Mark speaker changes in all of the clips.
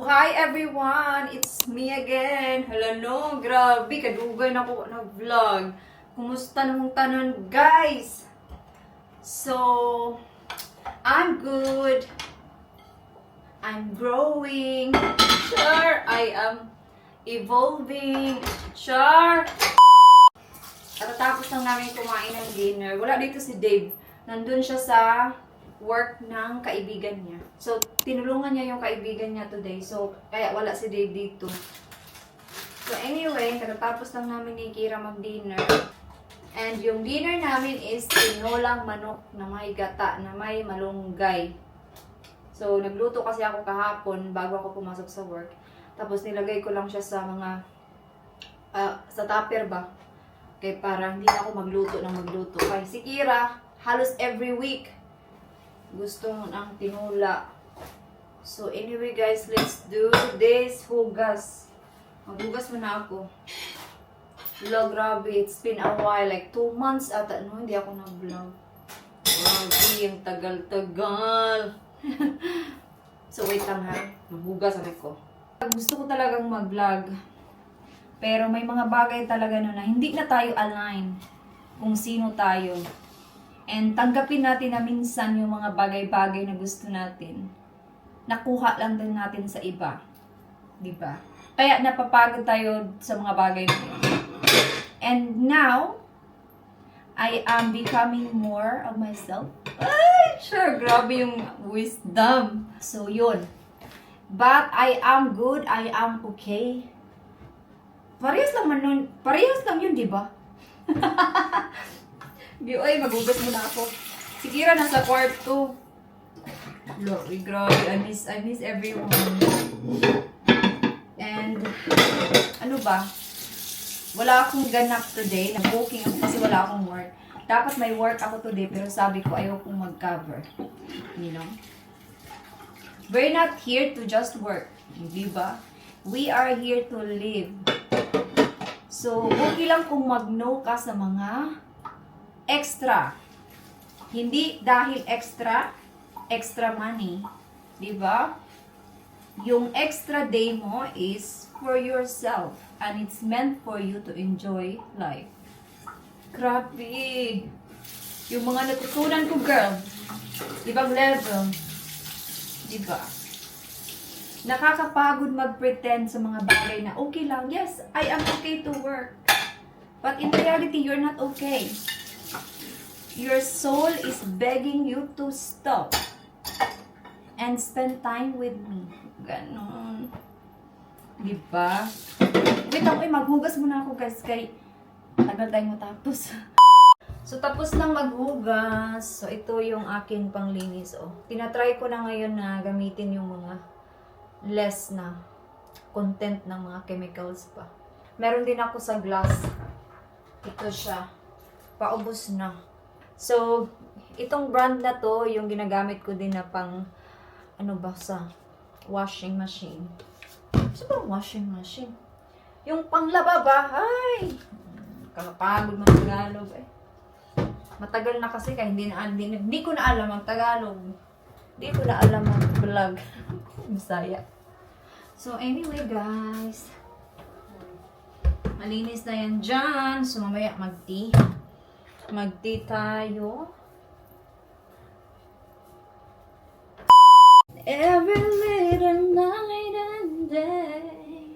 Speaker 1: hi everyone! It's me again. Hala no, grabe, kadugay na ko na vlog. Kumusta namang tanan, guys? So, I'm good. I'm growing. Sure, I am evolving. Sure. At tapos lang namin kumain ng dinner. Wala dito si Dave. Nandun siya sa work ng kaibigan niya. So, tinulungan niya yung kaibigan niya today. So, kaya wala si Dave dito. So, anyway, katatapos lang namin ni Kira mag-dinner. And yung dinner namin is tinolang manok na may gata, na may malunggay. So, nagluto kasi ako kahapon bago ako pumasok sa work. Tapos, nilagay ko lang siya sa mga, sa tupper ba? Kaya para hindi na ako magluto ng magluto. Kaya si Kira, halos every week, gusto ng tinula. So, anyway guys, let's do this hugas. Maghugas muna ako. Vlog, grabe. It's been a while. Like 2 months ata. No, hindi ako nag-vlog. Grabe, yung tagal-tagal. So, wait lang ha. Maghugas ako. Gusto ko talagang mag-vlog. Pero may mga bagay talaga na hindi na tayo align kung sino tayo. And tanggapin natin na minsan yung mga bagay-bagay na gusto natin. Nakuha lang din natin sa iba. Diba? Kaya napapagod tayo sa mga bagay na yun. And now, I am becoming more of myself. Ay, sure, grabe yung wisdom. So, yun. But I am good, I am okay. Parehas lang yun, di ba? Ay, magugas muna ako. Si Kira nasa kwarto. Grabe, I miss everyone. And, ano ba? Wala akong ganap today. Nag-booking ako kasi wala akong work. Dapat may work ako today, pero sabi ko ayaw kong mag-cover. You know? We're not here to just work. Di ba? We are here to live. So, okay lang kung mag-no ka sa mga extra. Hindi dahil extra money. Diba? Yung extra day mo is for yourself. And it's meant for you to enjoy life. Grabe. Yung mga natutunan ko, girl. Ibang level. Diba? Nakakapagod mag-pretend sa mga bagay na okay lang. Yes, I am okay to work. But in reality, you're not okay. Your soul is begging you to stop and spend time with me. Ganon. Diba? Wait ako, maghugas muna ako guys. Kay tagal tayong matapos. So, tapos lang maghugas. So, ito yung aking panglinis. Oh. Tinatry ko na ngayon na gamitin yung mga less na content ng mga chemicals pa. Meron din ako sa glass. Ito siya. Paubos na. So, itong brand na to, yung ginagamit ko din na pang, ano ba, sa washing machine. Sa bang washing machine? Yung panglaba ba? Ay! Kalapagod ng Tagalog eh. Matagal na kasi kaya hindi ko na alam ang Tagalog. Hindi ko na alam ang vlog. Bisaya. So, anyway, guys. Malinis na yan dyan. So, mamaya mag-tea. Mag-tea tayo. Every little night and day.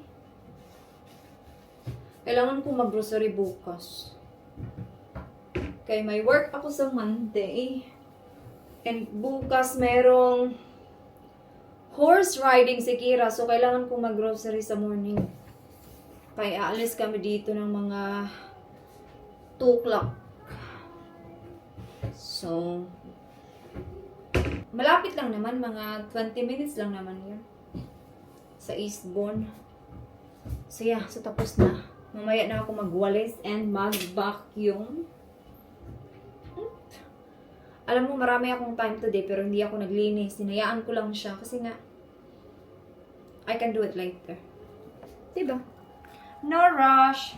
Speaker 1: Kailangan ko mag-grocery bukas. Kaya may work ako sa Monday. And bukas merong horse riding si Kira. So, kailangan kong mag-grocery sa morning. Kaya aalis kami dito ng mga 2 o'clock. So, malapit lang naman. Mga 20 minutes lang naman yun. Sa Eastbourne. So, yeah. So, tapos na. Mamaya na ako magwalis and mag-vacuum. Alam mo, marami akong time today pero hindi ako naglinis. Hinayaan ko lang siya kasi nga I can do it later. Diba? No rush.